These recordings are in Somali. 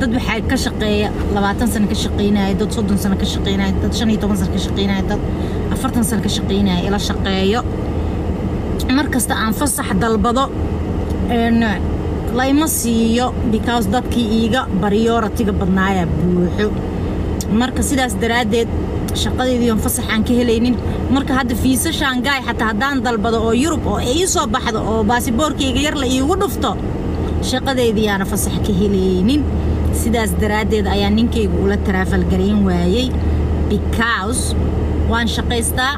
dad waxay ka shaqeeya 20 sano ka shaqeynaya dad 30 sano ka shaqeynaya dad 15 sano ka shaqeynaya dad 40 sano ka shaqeynaya ila shaqeeyo markasta aan fasax dalbado layma siiyo because dadkii iiga priority-ga badnaaya buuxo marka sidaas daraadeed shaqadeedii fasax aan ka helaynin marka hadda fiisa Shanghai xataa hadaan dalbado oo Yurub oo ay soo baxdo oo baasaboorkayga yar la iigu dhufto shaqadeedii aan fasax ka helaynin sidaas daraadeed ayaa ninkaygu ula travel gareyn waayay because waan shaqaystaa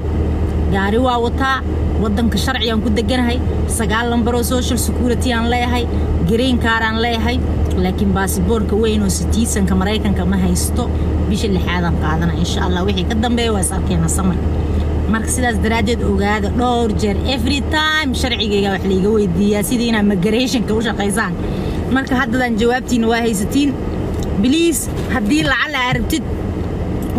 gaari waa wataa wadanka sharciyan ku deganahay 9 lambar oo social security aan leeyahay green card aan leeyahay laakiin baasaboorka weyn oo citizenka Mareykanka ma haysto bisha 6 aan qaadana insha Allah wixii ka dambeeyo waa sarkeena samar marka sidaas daraadeed ogaada dhowr jeer every time sharcigayga wax la iga weydiiyaa sidii inaan migration ka u shaqaysaan marka haddadan jawaabtiina waa haysatiin please haddii lacala aragtid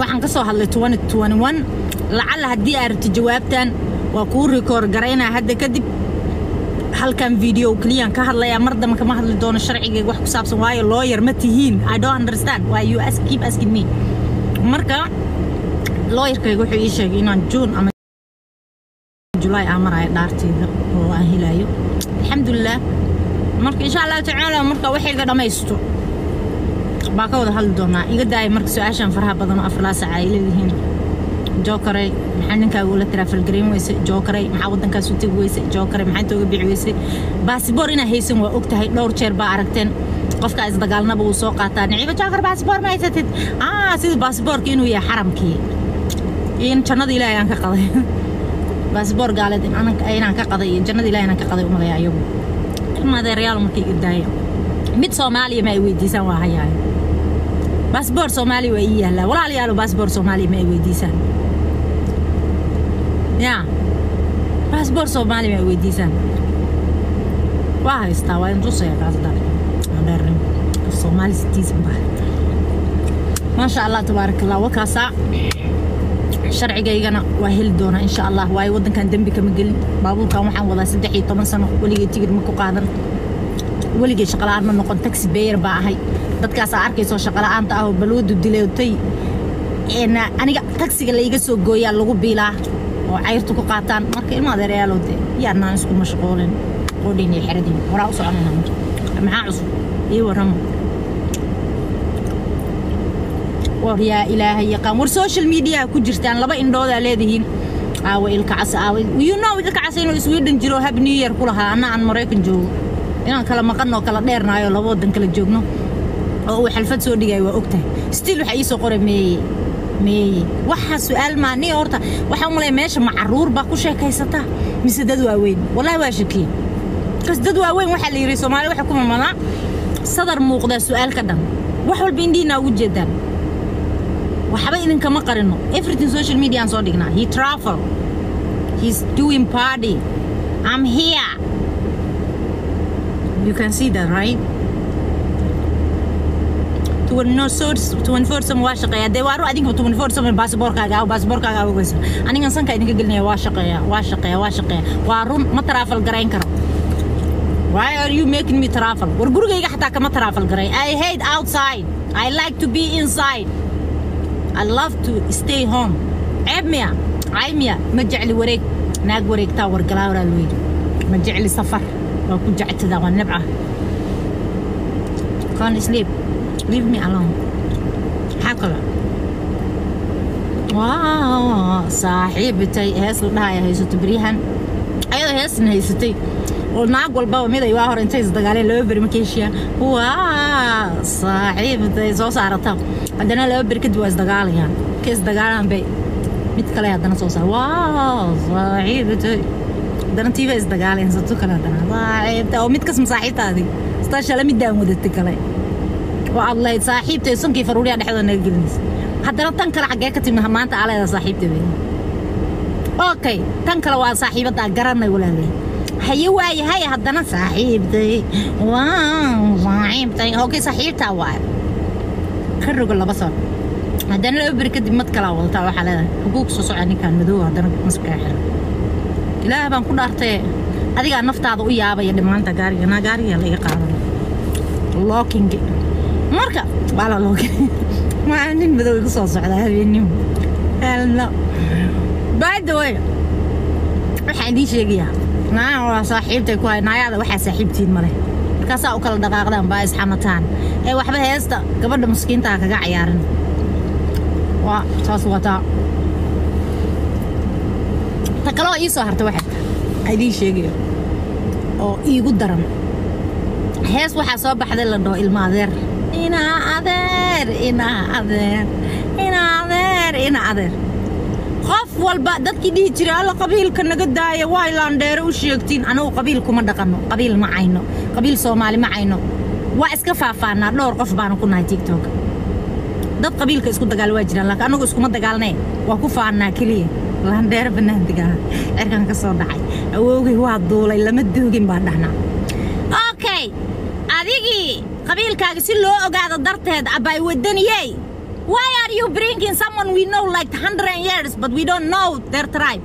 waxaan ka soo hadlay 2021 lacala haddii aragtid jawaabtan waa ku record gareynaa hadda kadib halkan video kliyan ka hadlaya mardama kama hadli doono sharcigayga wax ku saabsan waayo lawyer ma tihiin I don't understand why you keep asking me marka lawyerkayga wuxuu ii sheegay inaan June ama July amarayo dhaartayda oo aan helayo alxamdulillah marka insha Allah tacaala marka waxayga dhamaysto baa ka wada hadli doonaa iga daay marka su'aashan faraha badan oo afar saac ay leeyihiin jokeray maxaa ninkaaga ula travel gareyn weyse jokeray maxaa wadankaas u tagi weyse jokeray maxaa inta uga bici weyse baasaboor inaa haysan waa ogtahay dhowr jeer baa aragteen qofka is dagaalnaba uu soo qaataa niciiba joker baasaboor ma haysatid sida baasaboorka inuu yahay xaramkii in jannada ilaahay aan ka qaday baasaboor gaaleed inaan ka qaday jannada ilaahay aan ka qaday uma leeyahay ayagu madeeryaal markii idaayo mid Soomaaliya ma ay weydiisan waa hayaa baasaboor Soomaali waa ii yaala walaalayaal baasaboor Soomaali ma ay weydiisan ya baasaboor Soomaali ma ay weydiisan waa haystaa waa intuu soo qaadada dheerin Soomaali citizen baa ما شاء الله تبارك الله وكاسا sharcigaygana waa heli doona insha Allah way wadankan dambi kama gelin baabuurkan waxaan wadaa 13 sano waligay tigir ma ku qaadan waligay shaqo la'aan ma noqon taxi payer baa ahay dadkaas arkayso shaqo la'aanta ah oo balwadu dileeytay aniga taxiga la iga soo gooyaa lagu biilaa oo cayrtu ku qaataan marka ilma adeerayaalooda yaanaan isku mashquulin qodin iyo xiradin waraa u soconayna maxaa cusub iyo waramo يا إلهي يقام والسوشيال ميديا كجرتان لبا إندودا ليدهين الكعس you know الكعس إنه سويدن جروها بنيير كلها أنا عن مريكن جو إنا كلا مقنن وكلا ديرنا يا لبودن كلا جوجنا أو حلفت سودي جاي وقته ستيل حيسو قرب مي وح سؤال معني أورتا وحمله ماشي معرور باكوش كيسته مس ددوا وين والله واشكي بس ددوا وين وحلي يريسو مالي وحكومة منا صدر موقدا سؤال كده وحول بيندينا وجدا وحبا إذن كما قرنو everything social media and so digna he travel he's doing party I'm here you can see that right to no source to enforce some washaqaya they were I think to enforce some passport kaaga weysan aniga sanka idinka gelinaya washaqaya waarun ma travel gareyn karo why are you making me travel war gurigayga xataa kama travel garay I hate outside I like to be inside I love to stay home. عيميا ما جعلي وريك ناق وريك تاور قلاورا الويد ما جعلي سفر وكنت جعت ذا والنبعة can't sleep leave me alone حقلا واو صاحبتي هيس لها هيسو تبريهن أيضا هيسن هيستي وناق والباو ميدا يواهر انتي صدقالين لو بري مكيشيا واو صاحبتي سو سارتها عندنا لو بري كدوا صدقالين كيس صدقالين بي mid kale hadana soo saar waaw saaxiibtay hadana tiiba isdagaaleen sabto kale hadana saaxiibtay oo mid kas masaaxiibtaadi istashala mid daan wadata kale waa Allah saaxiibtay sunkii faruuriya dhexda naga gelinaysa hadana tan kale xagee ka timid maanta aleeda saaxiibtay okay tan kale waa saaxiibada garanay walaalay haye waay haye hadana saaxiibtay waaw saaxiibtay okay saaxiibtaa waa karruga laba soo hadana loo barkad mad kala walta waxa leedahay xuquuq soo soconi kan madow hadana maska xir ilaahay baan ku dhaartay adiga naftaada u yaabaya dhimaanta gaariga la iga qaadan locking marka bala loo ma nin madow igu soo socda habeenimo hello by the way waxaan idin sheegayaa waa saaxiibtay ku haynaayada waxa saaxiibtiin male markaas u kala dhaqaaqdaan baa isxamataan ee waxba heesta gabadha miskiinta kaga ciyaaran waa taas wata takalo ii soo hartay waxa idin sheegayo oo iigu daran hees waxa soo baxday la dhoo ilma adeer ina adeer qof walba dadkii dhihi jiray alla qabiilka naga daaya Waylandheer u sheegtiin anagu qabiil kuma dhaqano qabiil ma ayno qabiil Soomaali ma ayno waa iska faafaana dhowr qof baan ku nahay TikTok dad qabiilka isku dagaal waa jiraan laakiin anagu iskuma dagaalnay waa ku faanaa kaliya Landheer banaantiga cirkan ka soo dhacay awowgay waa duulay lama doogin baan dhahnaa okay adigi qabiilkaaga si loo ogaado darteed abay wadaniyay. Why are you bringing someone we know like 100 years but we don't know their tribe?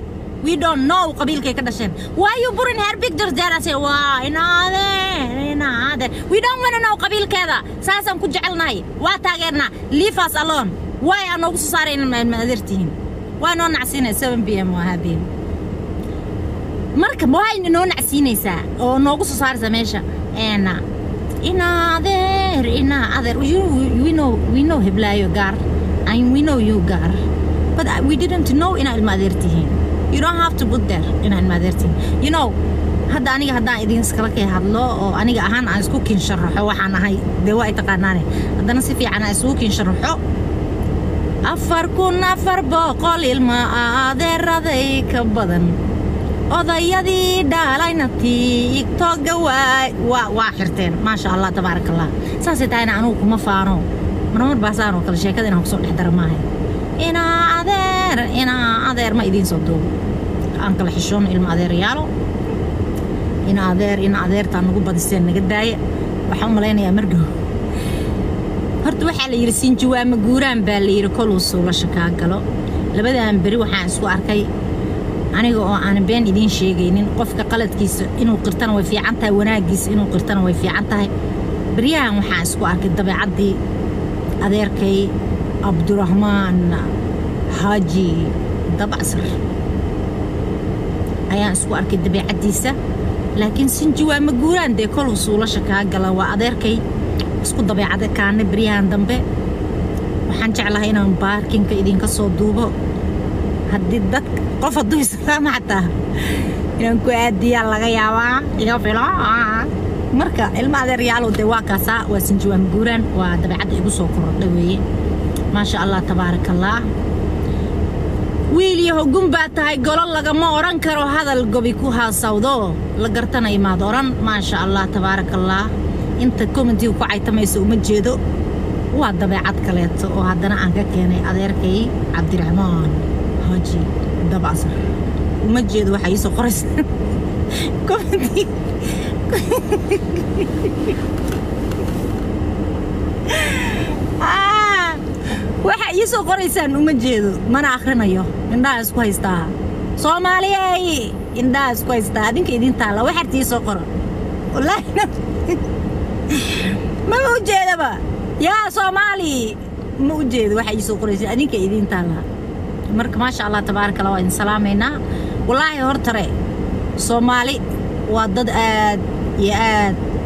We don't know qabiilkay ka dhasheen. Why you putting her pictures there and say why inaade? We don't want to know qabiilkeeda. Saasan ku jecelnahay. Waa taageerna. Leave us alone. Why aan ugu soo saareen maadirtiin? Waa noo nacsiinay 7 PM waa habeen. Marka waa inoo nacsiinaysaa oo noogu soo saaraysa meesha. In other we know Heblayo Gar and we know you Gar but we didn't know in Almadertihin. You don't have to put there in Almadertihin. You know hadda idin iskala ka hadlo oo aniga ahaan aan isku kin sharaxo waxaan ahay de waa taqaanaane haddana si fiican aan isku kin sharaxo 4,400 ilma adeeraday ka badan odayadii dhaalayna TikTok waa xirteen ma sha Allah tabarakallah saasay taayna anigu kuma faano marmar baasaan oo kala sheekada inaan ku soo dhex daramahay ina adeer ma idin soo doobo aan kala xishoon ilma adeer yaalo ina adeer taan ugu badiseen naga daaya waxaan maleynayaa mardow horta waxa la yiri siin jawaama guuraan baa la yiri kol soo la shakaa galo labadaan bari waxaan isku arkay aniga oo aan been idin sheegaynin qofka qaladkiisa inuu qirtana way fiican tahay wanaagiisa inuu qirtana way fiican tahay bariyahan waxaan isku arkay dabeecadii adeerkay Abdurrahman Haji Dabasar ayaan isku arkay dabeecadiisa laakiin sinji waa ma guuraan de kol usuula shakaa gala waa adeerkay isku dabeecada kaana bariyahan dambe waxaan jeclahay inaan baarkinka idinka soo duubo haddii dad qof hadduu islaama xataa inaan ku aadiyaa laga yaabaa iga filo marka ilma adeer yaalo de waa kaasaa waa sinji waa ma guuraan waa dabeecada igu soo korodhay weeye maasha Allah tabaarakallah wiil yahow gumba tahay golo lagama oran karo hadal gobi ku haasawdo la gartanay maad oran maasha Allah tabaarakallah inta comment ku caytamayso uma jeedo waa dabeecad kaleeto oo haddana aan ka keenay adeerkay Cabdiraxmaan Haji Dabasar uma jeedo waxa ii soo qorays comment waxa ii soo qoraysaan uma jeedo mana akhrinayo indhaha isku haystaa Soomaaliyay indhaha isku haystaa adinka idin taala waxa tii soo qoro wallahi ma u jeedaba yaa Soomaali ma u jeedo waxa ii soo qoraysaan adinka idin taala marka ma sha Allah tabaarakallah waa in salaamayna wallahi hortare Soomaali waa dad aad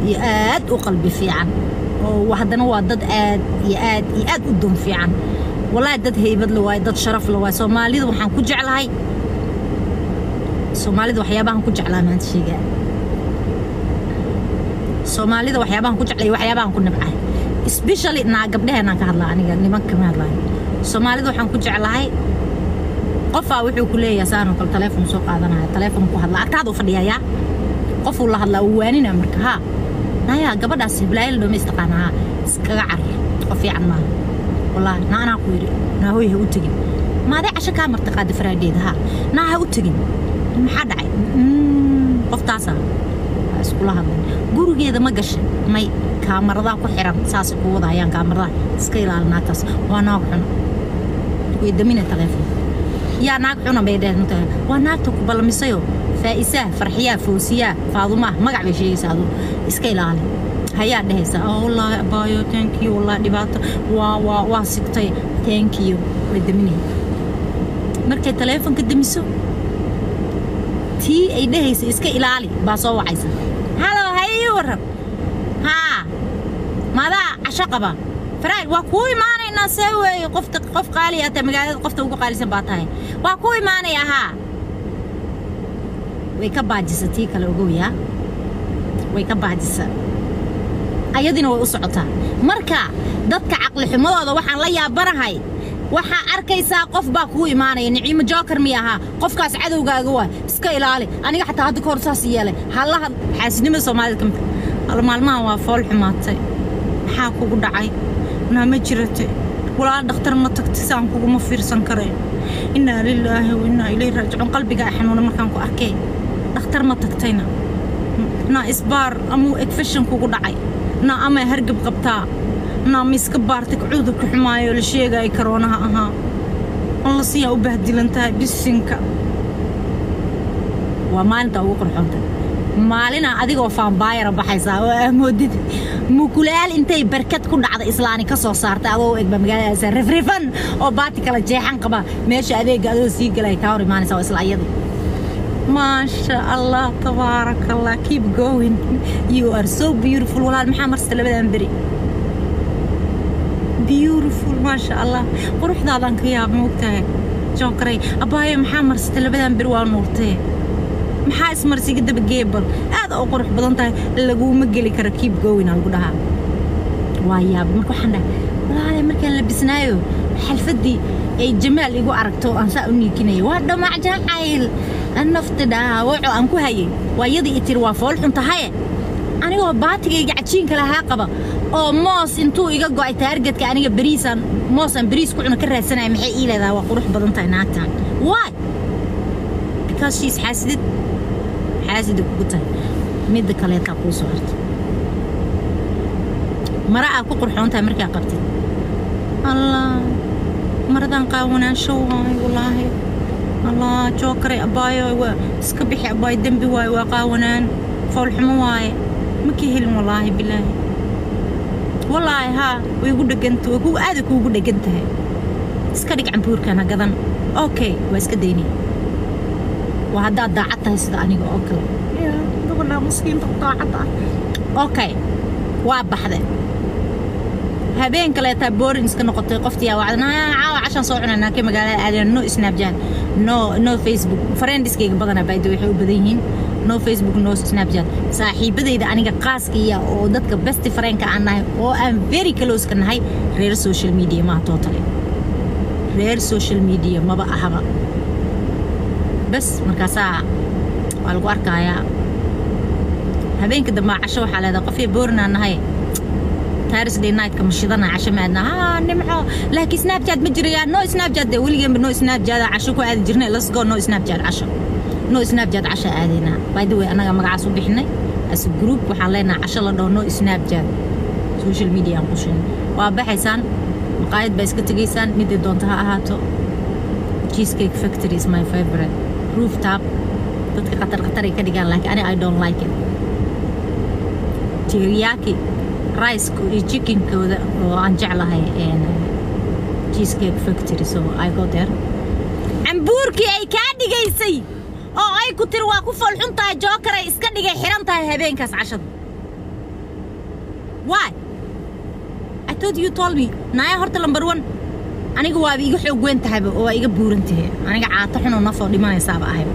iyo aad u qalbi fiican oo haddana waa dad aad iyo aad u dun fiican wallahi dad heybad la waay dad sharaf la waay Soomaalida waxaan ku jeclahay Soomaalida waxyaabahan ku jeclaa maanta sheega Soomaalida waxyaabahan ku jeclay waxyaabahan ku nabcahay especially gabdhaheena ka hadlaa aniga nimanka ma hadlaayo Soomaalida waxaan ku jeclahay qofaa wuxuu ku leeyahay saano kal telefoon soo qaadanaya telefoon ku hadlaa agtaadu fadhiyaa qof uu la hadlaa waanina marka ha naya gabadhaas Heblaayl dhoom istaqaanaa iskaga car qof fiican ma wallahi naana ku yiri naahoy ha u tagin maade casha ka martaqaad faraadeed ha naaha u tagin maxaa dhacay qoftaasa isku la hadlay gurigeeda ma gashay may kaamarada ku xiran saas ku wadayaan kaamarada iska ilaalina taas waa naag xun way damina telefoon yaa naag xun bay dheerntay waa naagta ku balmisayo Faa'isa Farxiya Foosiya Faaduma magac bay sheegaysaa iska ilaali هيا دهيسا والله بايو thank you والله دبعته واسكتي thank you ودمني مركي تليفون قدميسو تي أي دهيسا إسكا إلالي باصو عايزة هلو هيا ورب ها ماذا عشقبة فراي وكوي ماني نسوي قف قالي أنت مقالة قفت وقالي سباتها وكوي ماني ها ويكباجسة تي كالوجويا ويكباجسة أيضاً وأسعتها مركا ضدك عقل حموضة وحن ليا برهاي وحا أركيسا قف باكو إيماني نعيم جوكر مياها قف كاس عدو قاقوا سكا إلالي أنا حتى هاد كورساس يالي هلا حاسني من صومالكم المعلمة وفول حماتي حاكو قدعي أنا مجرتي ولا دكتور ما تكتسام كوكو مفير سنكرين إنا لله وإنا إليه راجعون قلبي قاعد حنونا مركانكو أركي دكتور ما تكتينا نا إسبار أمو إكفشن كوكو دعي نا أما هرقب قبتا نا ميسك بارتك عودك حماية ولا شيء جاي كرونها أها الله سيا وبهدل انتهى بالسنكة وما أنت وقر حمد مالنا أديك وفان باير بحيسا مودد مكولال انتي بركت كل عاد إسلامي كسو صارت أو إقبل مجال رفرفن أو باتك على جيحان قبا ماشي أديك قالوا سيق لا يكاوري ماني سوى إسلامي ما شاء الله تبارك الله keep going you are so beautiful والله محمد استلبدان بري beautiful ما شاء الله قروح دادان كياب موقتها جوكري أبايا محمد استلبدان بري ونورتي محا اسمر سيقد بجيبل هذا أو قروح بدانتها اللي قوم مقلي كرا keep going أقولها واياب مركو حنا والله مركا لبسنايو حلفدي أي جمال يقو عرقتو أنسا أمي كيني وهذا مع جاحيل النفط ده وعو أنكو هاي ويدي إتروا فول حنت هاي أنا هو باتي قاعدين كلا هاقبة أو موس إنتو يجوا قاعد تارجت كأني بريسان موسن بريس كلنا كره سنة محي إلى ذا وقروح بدن تايناتان why because she's حاسد كوتا ميد كلا تقول صورت مرأة كوكر حنت أمريكا قبتي الله مردان قاونا شو هاي والله الله جوكري أبايو وسكبيح أباي دنبي واي وقاونان فول حمواي مكيهل والله بالله والله ها ويقول دقنت ويقول هذا ويقول دقنتها سكرك عن بور كان قدن أوكي واسكديني وهذا ضاعتها سداني أوكي يا قلنا مسكين ضاعتها أوكي وابحذا هبين كلا تبورين سكن نقطة قفتي وعدنا عشان صورنا هناك مقالة عادي نو سناب شات نو فيسبوك فريندس كي بدنا بعد ويحبوا بديهين نو فيسبوك نو سناب شات صاحب بدي إذا أنا قاس كيا ودتك بست فرينك عنها أو أم فيري كلوز كنا هاي رير سوشيال ميديا ما توتالي رير سوشيال ميديا ما بقى حبا بس مركزا والقوار كايا هبين كده ما عشوا حالة ده قفي بورنا نهاي تارس دي نايت كمشيدنا عشان معنا نمحو لكن سناب شات مجري نو سناب شات ده ولي جنب نو سناب شات عشوكو عاد جرنا لس جو نو سناب شات عشان نو سناب شات عشان عادينا باي ذا واي انا مقعصو بخني اس جروب وحلينا عشان لو نو سناب شات سوشيال ميديا قشن وبحيسان مقايد بس كتجيسان ميدي دونتها اهاتو تشيز كيك فاكتوري از ماي فيفورت روف توب dadka qatar kadigan laakiin I don't like it teriyaki rice iyo chicken kooda oo aan jeclahay cheesecake factory so I go there amburki ay ka dhigaysay oo ay ku tir waa ku fal xuntaa joker ay iska dhigay xiran tahay habeenkaas cashada why I told you told me naaya horta number 1 aniga waa iga xoog weyn tahay oo iga buuran tahay aniga caata xun oo nafo dhimanaysa ba ahay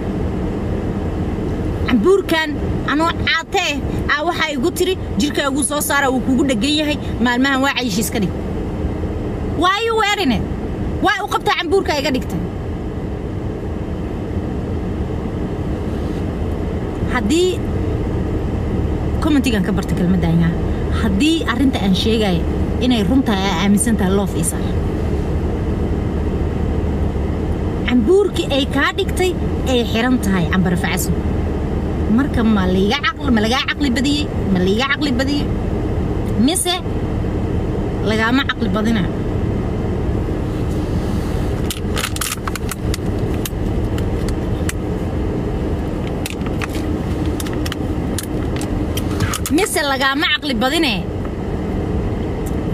amburkan أنا عاطيه أو حي قطري جيرك أقول صار وكوجود الجيه مع واعي عايش يسكني why you wearing it why وقبت عمبورك يا جديكتن هدي كومنتي كان كبرت كلمة دايما هدي أرنت أنشيء جاي إنه يرمتها أمسنتها الله في إسر عمبورك أي كاديكتي أي حرمتها عم برفعسه مركب ما لقى عقل بدي مسه لقى ما عقل بدينا مسه mise lagaama caqli badine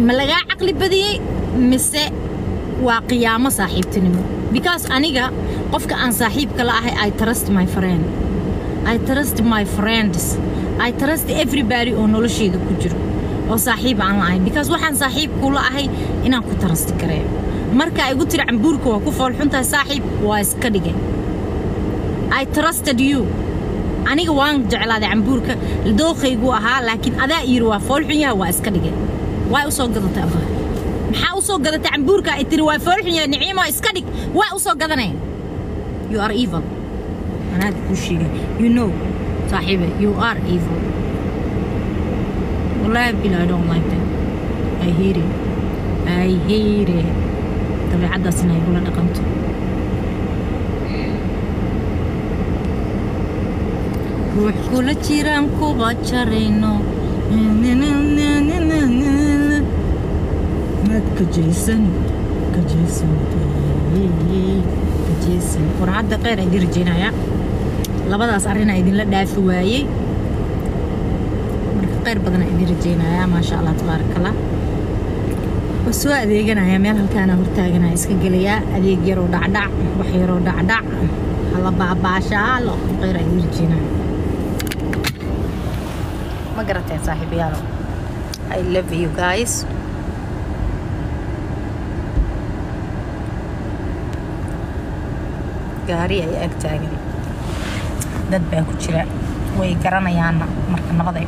ma lagaa caqli badiyey mise waa qiyaamo saaxiibtinimo because aniga qofka aan saaxiibka la ahay I trust my friend I trust my friends I trust everybody oo noloshayda ku jiro oo saaxiib aan la ahay because waxaan saaxiib kula ahay inaan ku trust gareeyo marka ay igu tiri cambuurka waa ku foolxuntahay saaxiib waa iska dhigay I trusted you aniga waan jeclaaday cambuurka dooqaygu ahaa laakiin adaa yiri waa foolxun yahay waa iska dhigay way u soo gadatay abaa maxaa u soo gadatay cambuurka ay tiri waa foolxun yahay Niciimo iska dhig way u soo gadanay you are evil anaad ku sheegay you know saaxiibe you are evil wallahi bila I don't like that I hate it dabeecadaas inay kula dhaqanto ruux kula jiraan kuba jarayno mad ka jeesan quraacada qeyr ay dirjinaya labadaas arrin ay idin la dhaafi waayay marka qeyr badan ay dirjinaya ma sha Allah tabarakallah soo adeeganaya meel halkaana hortaagana iska galaya adeeg yar oo dhacdhac wax yar oo dhacdhac hala baabaashaalo qeyr ay dirjinaya ma garatay saaxiibayaal I love you guys gaari ay ag taagan dad baa ku jira way garanayaan marka nabaday